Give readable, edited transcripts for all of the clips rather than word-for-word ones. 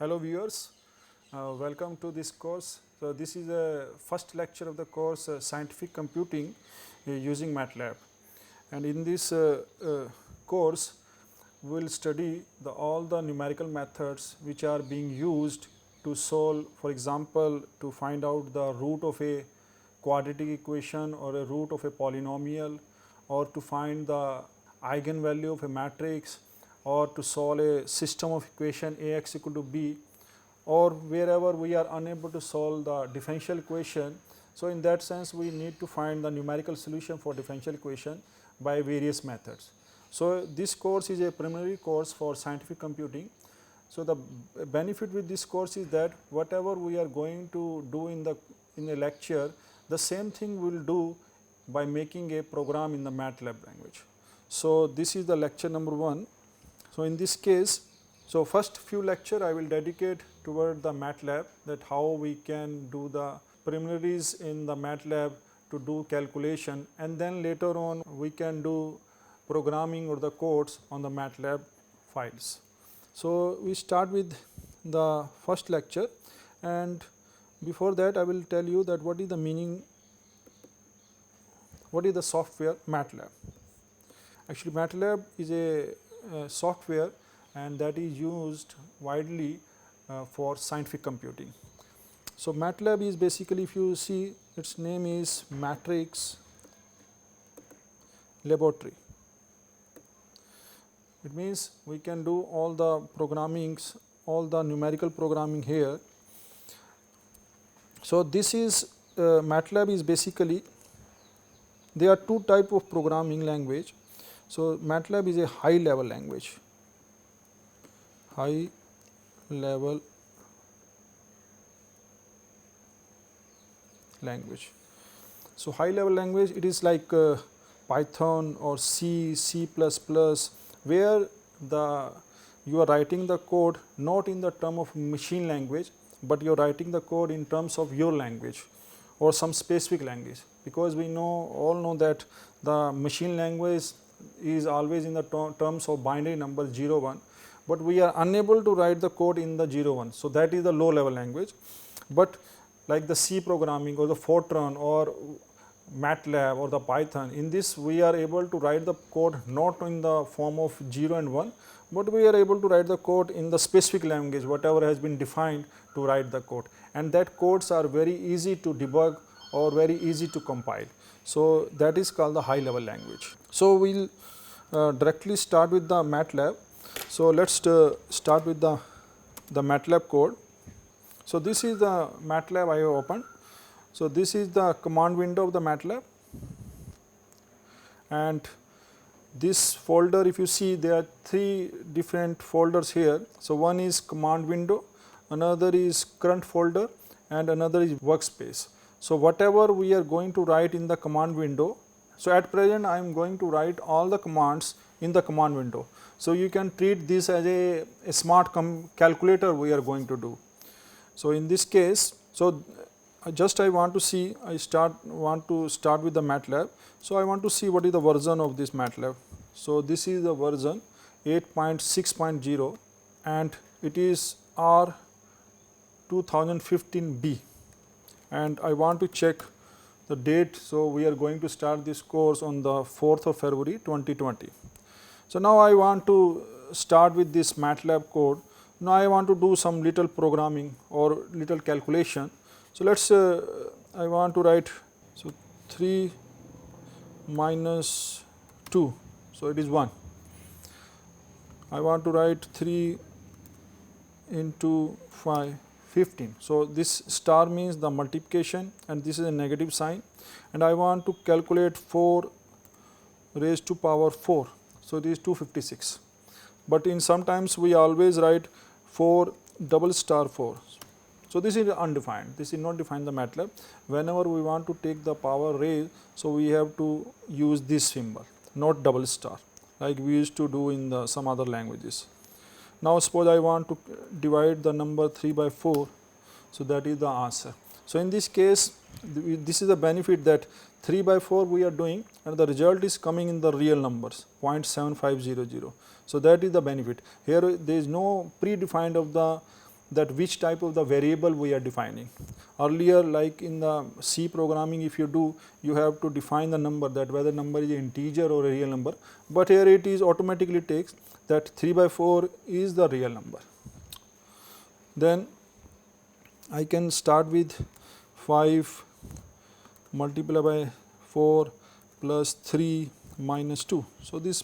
Hello viewers, welcome to this course. So this is the first lecture of the course Scientific Computing using Matlab, and in this course we will study all the numerical methods which are being used to solve, for example, to find out the root of a quadratic equation or a root of a polynomial, or to find the eigenvalue of a matrix, or to solve a system of equation Ax equal to b, or wherever we are unable to solve the differential equation. So in that sense we need to find the numerical solution for differential equation by various methods. So this course is a preliminary course for scientific computing. So the benefit with this course is that whatever we are going to do in a lecture, the same thing we will do by making a program in the Matlab language. So this is the lecture number 1. So in this case, so first few lecture I will dedicate toward the Matlab, that how we can do the preliminaries in the Matlab to do calculation, and then later on we can do programming or the codes on the Matlab files. So we start with the first lecture, and before that I will tell you that what is the meaning, what is the software Matlab. Actually Matlab is a software and that is used widely for scientific computing. So Matlab is basically, if you see, its name is Matrix Laboratory. It means we can do all the programmings, all the numerical programming here. So this is Matlab is basically, there are two type of programming language. So Matlab is a high level language, high level language. So high level language, it is like Python or C, C++, where you are writing the code not in the term of machine language, but you are writing the code in terms of your language or some specific language, because we all know that the machine language is always in the terms of binary number 0, 1, but we are unable to write the code in the 0, 1. So that is the low level language. But like the C programming or the Fortran or Matlab or the Python, in this we are able to write the code not in the form of 0 and 1, but we are able to write the code in the specific language whatever has been defined to write the code, and that codes are very easy to debug or very easy to compile. So that is called the high level language. So we will directly start with the Matlab. So let us start with the Matlab code. So this is the Matlab I have opened. So this is the command window of the Matlab, and this folder, if you see, there are 3 different folders here. So one is command window, another is current folder, and another is workspace. So whatever we are going to write in the command window, so at present I am going to write all the commands in the command window. So you can treat this as a smart calculator we are going to do. So in this case, so I want to see, want to start with the Matlab. So I want to see what is the version of this Matlab. So this is the version 8.6.0 and it is R 2015B, and I want to check the date. So we are going to start this course on the 4th of February 2020. So now I want to start with this Matlab code. Now I want to do some little programming or little calculation. So let's I want to write, so 3 minus 2, so it is 1. I want to write 3 into 5, 15. So this star means the multiplication and this is a negative sign, and I want to calculate 4 raised to power 4. So it is 256. But in sometimes we always write 4 double star 4. So this is undefined, this is not defined in the Matlab. Whenever we want to take the power raise, so we have to use this symbol, not double star, like we used to do in some other languages. Now suppose I want to divide the number 3 by 4, so that is the answer. So in this case, this is the benefit that 3 by 4 we are doing and the result is coming in the real numbers 0.7500. So that is the benefit. Here there is no predefined of the that which type of the variable we are defining. Earlier, like in the C programming, if you do, you have to define the number, that whether number is an integer or a real number, but here it is automatically takes that 3/4 is the real number. Then I can start with 5 multiplied by 4 plus 3 minus 2. So this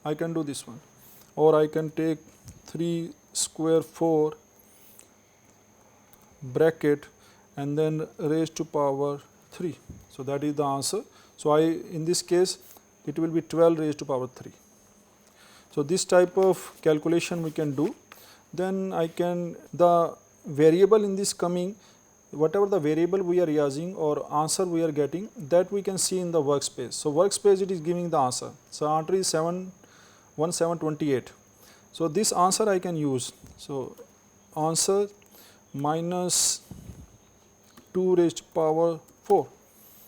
I can do this one, or I can take 3 square 4 bracket and then raised to power 3. So that is the answer. So in this case it will be 12 raised to power 3. So this type of calculation we can do. Then the variable in this coming, whatever the variable we are using or answer we are getting, that we can see in the workspace. So workspace it is giving the answer. So answer is 1728. So this answer I can use. So answer minus 2 raised to power 4.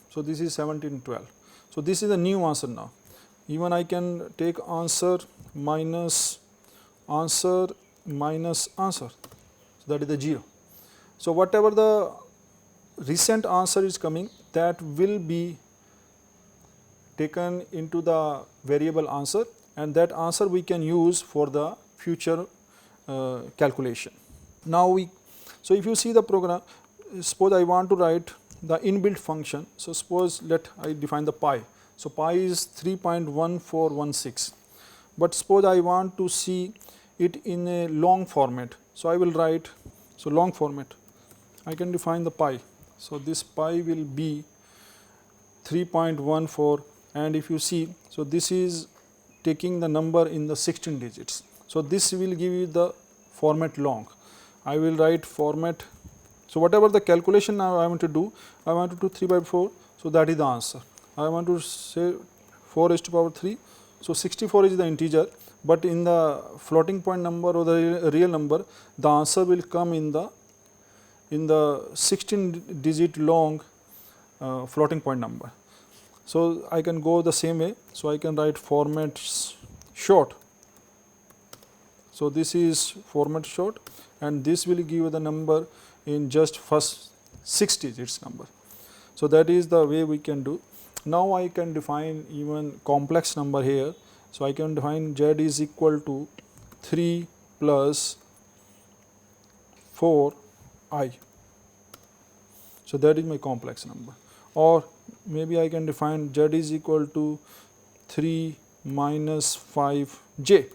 So this is 1712. So this is a new answer now. Even I can take answer minus answer minus answer. So that is the 0. So whatever the recent answer is coming, that will be taken into the variable answer, and that answer we can use for the future calculation. Now so if you see the program, suppose I want to write the inbuilt function. So suppose I define the pi. So pi is 3.1416, but suppose I want to see it in a long format. So I will write, so long format, I can define the pi. So this pi will be 3.14, and if you see, so this is taking the number in the 16 digits. So this will give you the format long. I will write format. So whatever the calculation now I want to do, I want to do 3/4. So that is the answer. I want to say 4 raised to power 3. So 64 is the integer, but in the floating point number or the real number, the answer will come in the 16 digit long floating point number. So I can go the same way. So I can write format short. So this is format short, and this will give you the number in just first 6 digits number. So that is the way we can do. Now I can define even complex number here. So I can define z is equal to 3 plus 4i. So that is my complex number. Or maybe I can define z is equal to 3 minus 5j.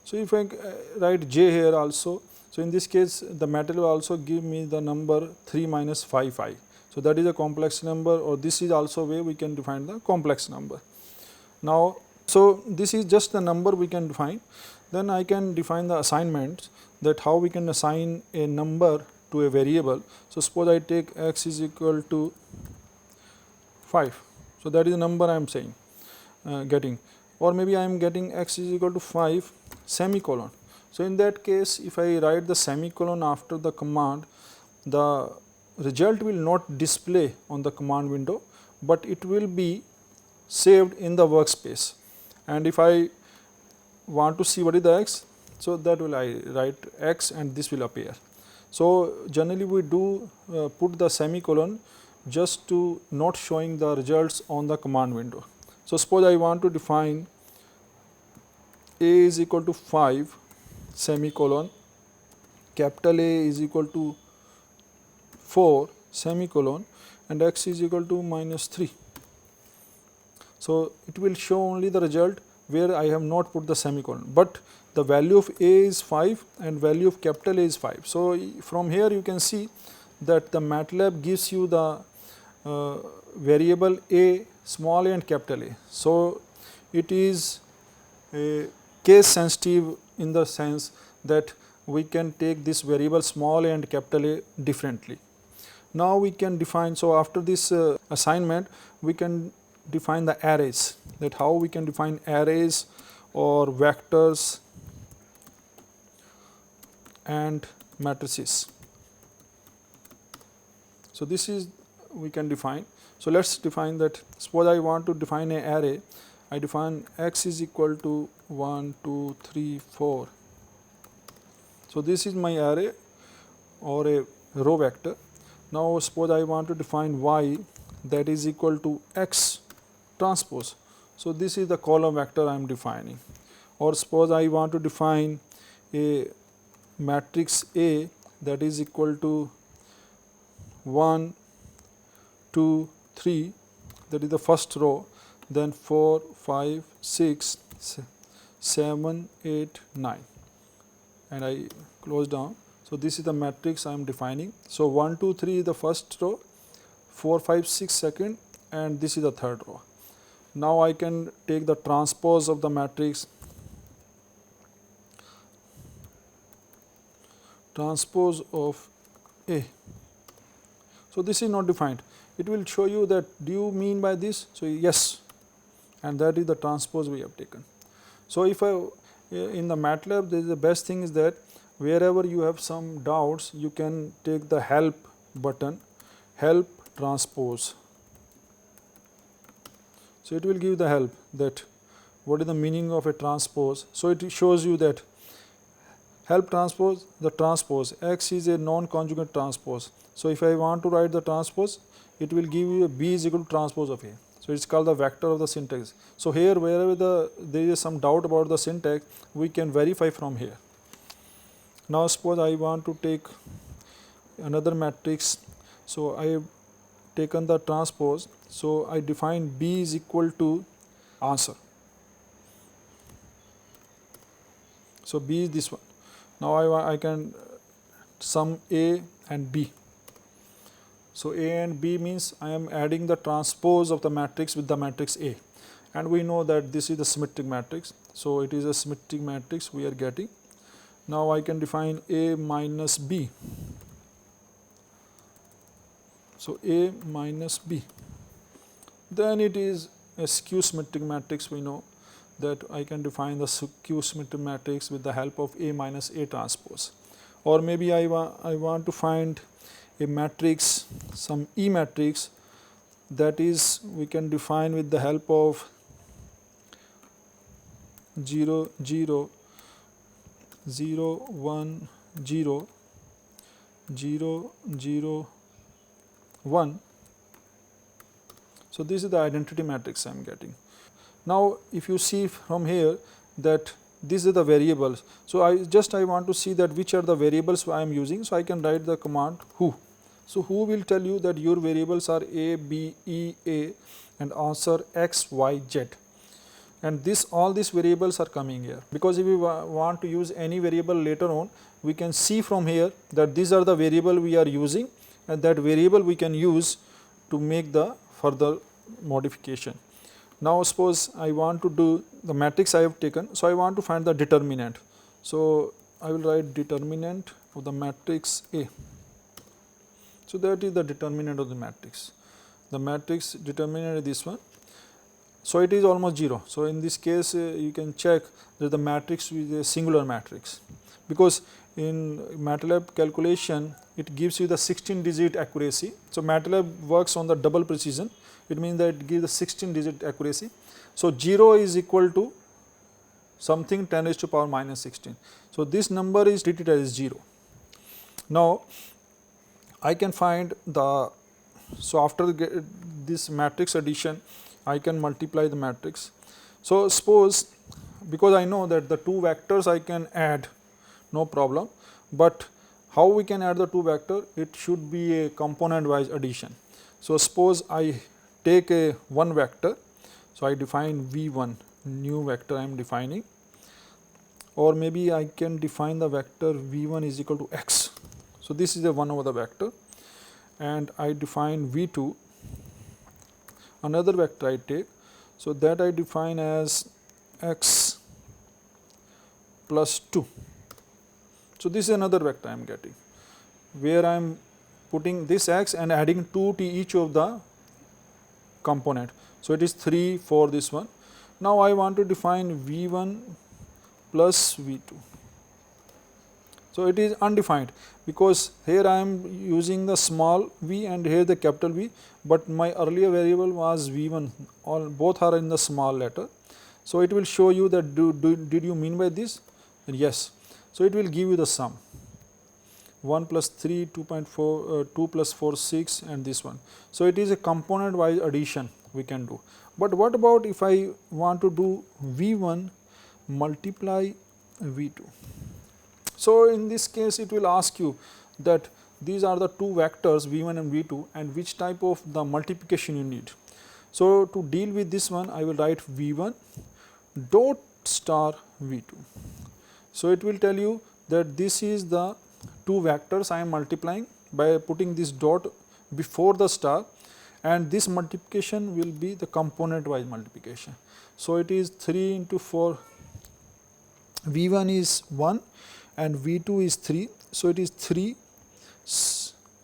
So if I write j here also, so in this case the Matlab will also give me the number 3 minus 5i. So that is a complex number, or this is also way we can define the complex number. Now, so this is just the number we can define. Then I can define the assignments, that how we can assign a number to a variable. So suppose I take x is equal to 5. So that is the number I am saying getting, or maybe I am getting x is equal to 5 semicolon. So in that case, if I write the semicolon after the command, the result will not display on the command window, but it will be saved in the workspace. And if I want to see what is the x, so that will I write x and this will appear. So generally we do put the semicolon just to not showing the results on the command window. So suppose I want to define a is equal to 5 semicolon, capital A is equal to 4 semicolon, and x is equal to minus 3. So it will show only the result where I have not put the semicolon, but the value of a is 5 and value of capital A is 5. So from here you can see that the Matlab gives you the variable a, small a and capital A. So it is a case sensitive in the sense that we can take this variable small a and capital A differently. Now we can define, so after this assignment we can define the arrays, that how we can define arrays or vectors and matrices. So this is we can define. So let's define that. Suppose I want to define an array. I define x is equal to 1, 2, 3, 4. So this is my array or a row vector. Now suppose I want to define y that is equal to x transpose. So this is the column vector I am defining. Or suppose I want to define a matrix A that is equal to 1, 2, 3, that is the first row, then 4, 5, 6, 7, 8, 9, and I close down. So this is the matrix I am defining. So 1, 2, 3 is the first row, 4, 5, 6 second, and this is the third row. Now I can take the transpose of the matrix, transpose of A. So this is not defined. It will show you that, do you mean by this? So yes, and that is the transpose we have taken. So if in the Matlab, the best thing is that wherever you have some doubts, you can take the help button, help transpose. So it will give the help that what is the meaning of a transpose. So it shows you that help transpose, the transpose, x is a non-conjugate transpose. So if I want to write the transpose, it will give you a b is equal to transpose of a. So it's called the vector of the syntax. So here wherever there is some doubt about the syntax, we can verify from here. Now suppose I want to take another matrix. So I have taken the transpose. So I define b is equal to answer. So b is this one. Now I can sum a and b. So a and b means I am adding the transpose of the matrix with the matrix A, and we know that this is the symmetric matrix. So it is a symmetric matrix we are getting. Now I can define A minus B. So A minus B. Then it is a skew symmetric matrix. We know that I can define the skew symmetric matrix with the help of A minus A transpose. Or maybe I want to find a matrix, some E matrix, that is we can define with the help of 0, 0, 0, 1, 0, 0, 0, 1. So this is the identity matrix I am getting. Now if you see from here that these are the variables. So I want to see that which are the variables I am using. So I can write the command who. So who will tell you that your variables are A, B, E, A, and answer X, Y, Z. And all these variables are coming here, because if we want to use any variable later on, we can see from here that these are the variable we are using, and that variable we can use to make the further modification. Now suppose I want to do the matrix I have taken, so I want to find the determinant. So I will write determinant of the matrix A. So that is the determinant of the matrix. The matrix determinant is this one. So it is almost 0. So in this case you can check that the matrix is a singular matrix, because in Matlab calculation it gives you the 16-digit accuracy. So Matlab works on the double precision. It means that it gives the 16-digit accuracy. So 0 is equal to something 10 raised to power minus 16. So this number is treated as 0. Now I can find so after this matrix addition, I can multiply the matrix. So suppose, because I know that the two vectors I can add, no problem, but how we can add the two vector? It should be a component wise addition. So suppose I take a one vector, so I define v1, new vector I am defining, or maybe I can define the vector v1 is equal to x. So this is a 1 over the vector, and I define v2, another vector I take, so that I define as x plus 2. So this is another vector I am getting, where I am putting this x and adding 2 to each of the component. So it is 3 for this one. Now I want to define v1 plus v2. So it is undefined, because here I am using the small v and here the capital V, but my earlier variable was v1, both are in the small letter. So it will show you that did you mean by this? And yes. So it will give you the sum. 1 plus 3, 2.4, 2 plus 4, 6 and this one. So, it is a component wise addition we can do. But what about if I want to do V1 multiply V2? So, in this case it will ask you that these are the two vectors V1 and V2 and which type of the multiplication you need. So, to deal with this one I will write V1 dot star V2. So, it will tell you that this is the two vectors I am multiplying by putting this dot before the star, and this multiplication will be the component wise multiplication. So, it is 3 into 4, V1 is 1 and V2 is 3. So, it is 3,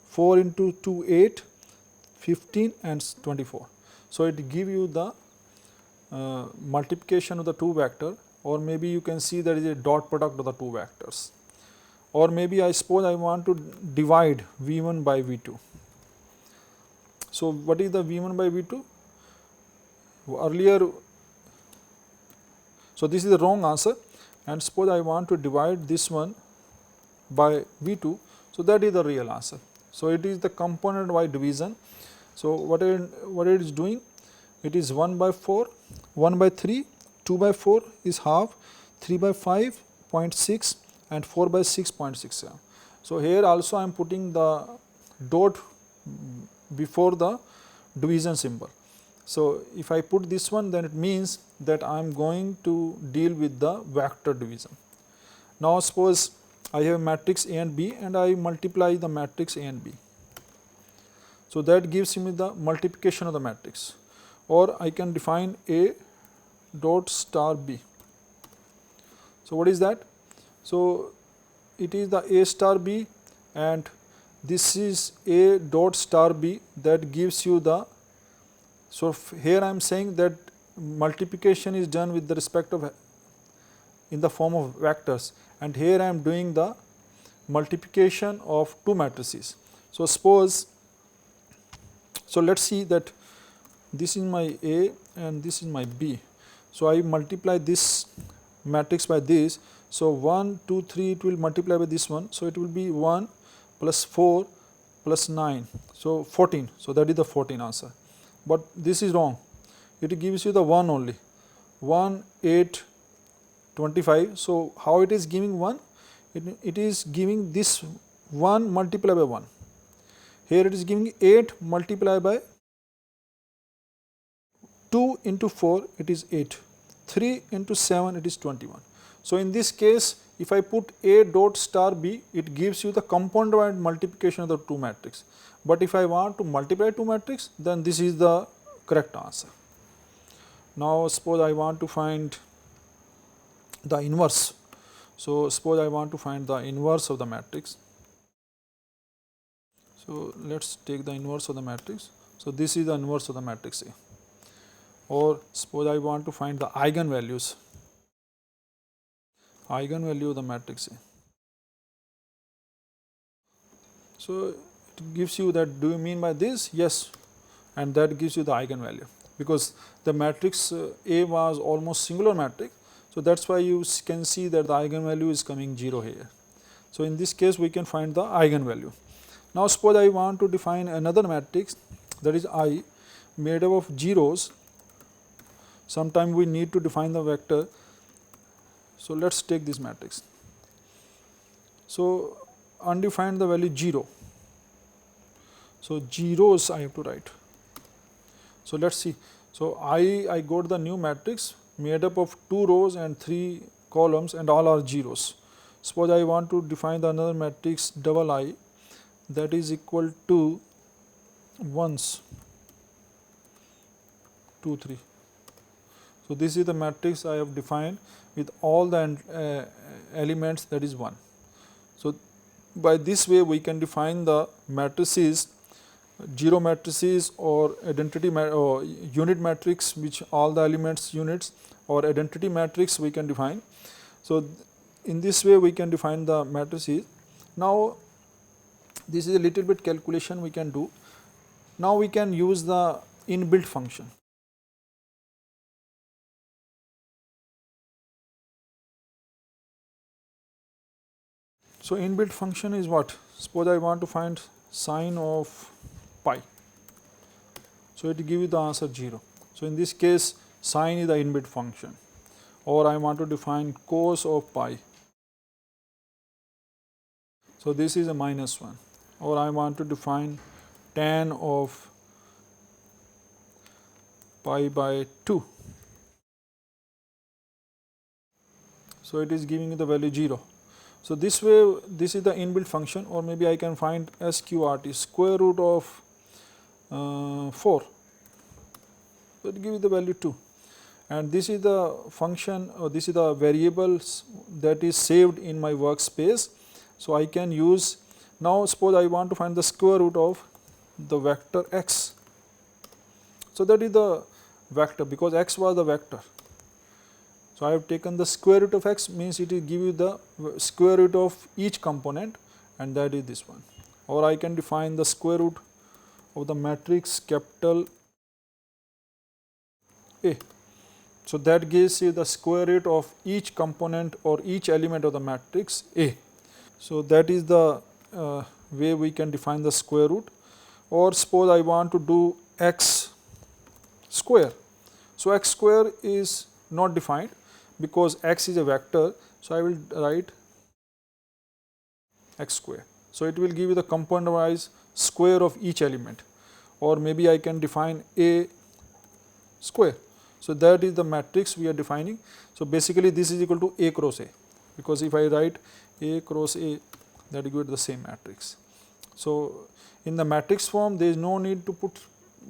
4 into 2, 8, 15 and 24. So, it give you the multiplication of the two vector, or maybe you can see there is a dot product of the two vectors, or maybe I suppose I want to divide V1 by V2. So, what is the V1 by V2? Earlier, so this is the wrong answer, and suppose I want to divide this one by V2, so that is the real answer. So, it is the component wise division. So, what it is doing? It is 1 by 4, 1 by 3, 2 by 4 is half, 3 by 5 0.6 and 4 by 6.67. So, here also I am putting the dot before the division symbol. So, if I put this one, then it means that I am going to deal with the vector division. Now, suppose I have a matrix A and B and I multiply the matrix A and B. So, that gives me the multiplication of the matrix, or I can define A dot star B. So, what is that? So, it is the A star B and this is A dot star B, that gives you the, so here I am saying that multiplication is done with the respect of in the form of vectors, and here I am doing the multiplication of two matrices. So, suppose, so let us see that this is my A and this is my B. So, I multiply this matrix by this. So, 1, 2, 3 it will multiply by this one. So, it will be 1 plus 4 plus 9. So, 14. So, that is the 14 answer. But this is wrong. It gives you the 1 only. 1, 8, 25. So, how it is giving 1? It is giving this 1 multiplied by 1. Here it is giving 8 multiplied by 2 into 4, it is 8. 3 into 7, it is 21. So, in this case, if I put A dot star B, it gives you the component wise multiplication of the two matrix. But if I want to multiply two matrix, then this is the correct answer. Now, suppose I want to find the inverse. So, suppose I want to find the inverse of the matrix. So, let us take the inverse of the matrix. So, this is the inverse of the matrix A. Or suppose I want to find the eigenvalues, eigenvalue of the matrix A. So, it gives you that, do you mean by this? Yes, and that gives you the eigenvalue, because the matrix A was almost singular matrix. So, that is why you can see that the eigenvalue is coming 0 here. So, in this case we can find the eigenvalue. Now, suppose I want to define another matrix, that is I, made up of zeros. Sometime we need to define the vector. So, let us take this matrix. So, undefined the value 0. So, zeros I have to write. So, let us see. So, I got the new matrix made up of 2 rows and 3 columns and all are zeros. Suppose I want to define the another matrix double I, that is equal to ones 2, 3. So, this is the matrix I have defined with all the elements, that is 1. So, by this way we can define the matrices, zero matrices or identity or unit matrix, which all the elements units, or identity matrix we can define. So, in this way we can define the matrices. Now, this is a little bit calculation we can do. Now, we can use the inbuilt function. So, inbuilt function is what? suppose I want to find sine of pi. So, it will give you the answer 0. So, in this case sine is the inbuilt function, or I want to define cos of pi. So, this is a -1, or I want to define tan of pi by 2. So, it is giving you the value 0. So, this way this is the inbuilt function, or maybe I can find SQRT, square root of 4. So, it will give you the value 2, and this is the function, or this is the variables that is saved in my workspace. So, I can use, now suppose I want to find the square root of the vector x. So, that is the vector, because x was the vector. So, I have taken the square root of x, means it will give you the square root of each component, and that is this one. Or I can define the square root of the matrix capital A. So, that gives you the square root of each component or each element of the matrix A. So, that is the way we can define the square root. Or suppose I want to do x square. So, x square is not defined because x is a vector. So, I will write x square. So, it will give you the component wise square of each element, or maybe I can define A square. So, that is the matrix we are defining. So, basically this is equal to A cross A, because if I write A cross A, that will give the same matrix. So, in the matrix form there is no need to put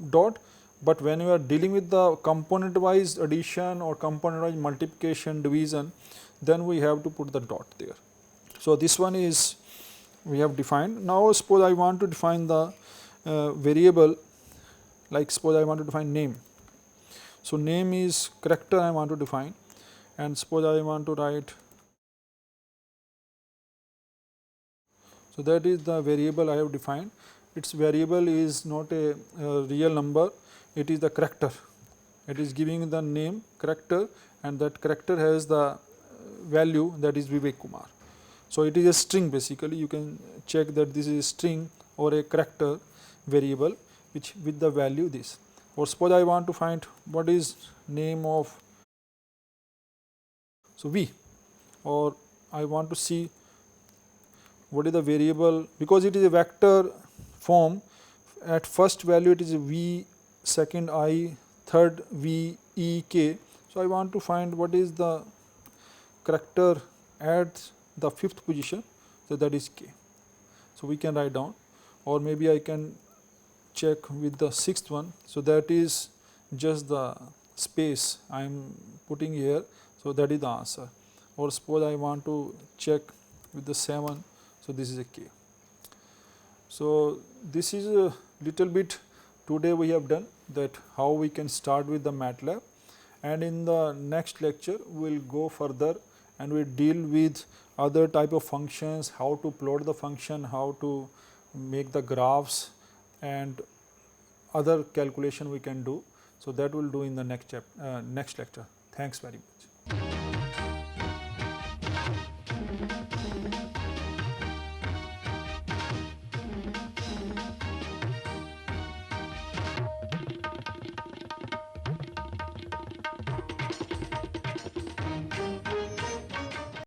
dot, but when you are dealing with the component wise addition or component wise multiplication, division, then we have to put the dot there. So, this one is we have defined. Now, suppose I want to define the variable, like suppose I want to define name. So, name is character I want to define, and suppose I want to write, so that is the variable I have defined. Its variable is not a real number, it is the character. It is giving the name character, and that character has the value, that is Vivek Kumar. So, it is a string basically. You can check that this is a string or a character variable which with the value this. Or suppose I want to find what is name of, so V, or I want to see what is the variable, because it is a vector form. At first value it is V, second I, third V, E, K. So, I want to find what is the character at the 5th position, so that is K. So, we can write down, or maybe I can check with the 6th one. So, that is just the space I am putting here. So, that is the answer. Or suppose I want to check with the 7. So, this is a K. So, this is a little bit today we have done that how we can start with the Matlab, and in the next lecture we will go further and we deal with other type of functions, how to plot the function, how to make the graphs, and other calculation we can do. So, that we will do in the next lecture. Thanks very much.